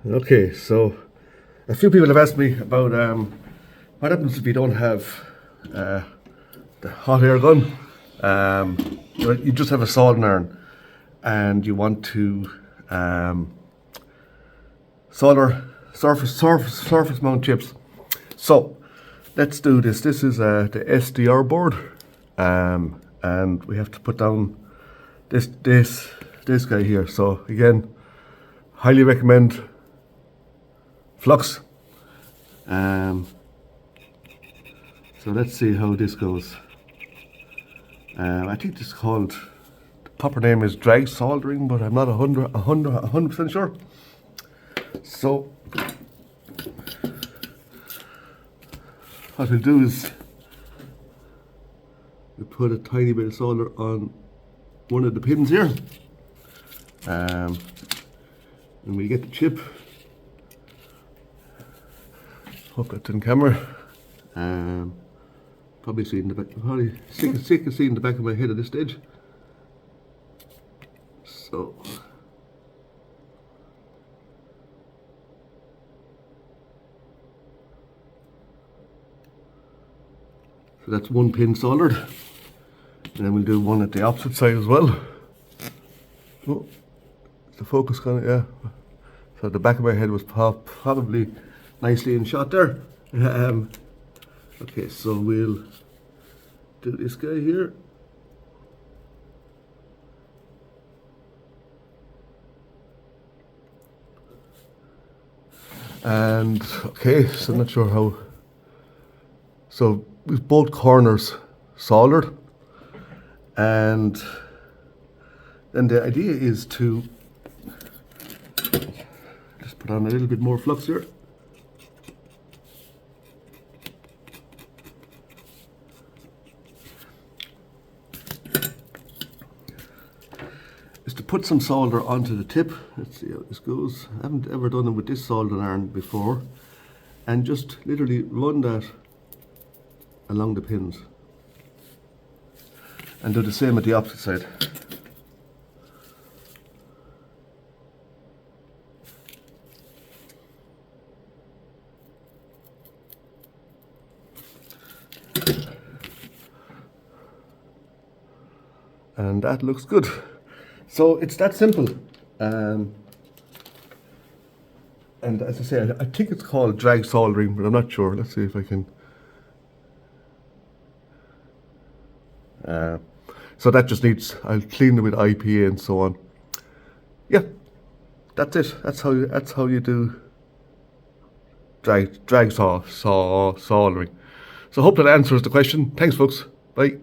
Okay, so a few people have asked me about what happens if you don't have the hot air gun. You just have a soldering iron and you want to solder surface mount chips. So let's do this. This is the SDR board, and we have to put down this guy here. So again, highly recommend flux. So let's see how this goes. I think this is called, the proper name is drag soldering, but I'm not 100% sure. So what we'll do is we put a tiny bit of solder on one of the pins here, and we get the chip. Hope that's in camera. Probably see in the back. Probably can see in the back of my head at this stage. So that's one pin soldered, and then we'll do one at the opposite side as well. Oh, the focus kind of, yeah. So the back of my head was probably nicely in shot there. Okay, so we'll do this guy here. And okay, so I'm not sure how. So with both corners soldered, and then the idea is to just put on a little bit more flux here. Is to put some solder onto the tip. Let's see how this goes. I haven't ever done it with this soldering iron before, and just literally run that along the pins, and do the same at the opposite side. And that looks good. So it's that simple. And as I say, I think it's called drag soldering, but I'm not sure. Let's see if I can. So that just needs, I'll clean it with IPA and so on. Yeah, that's it. That's how you do drag soldering. So I hope that answers the question. Thanks, folks. Bye.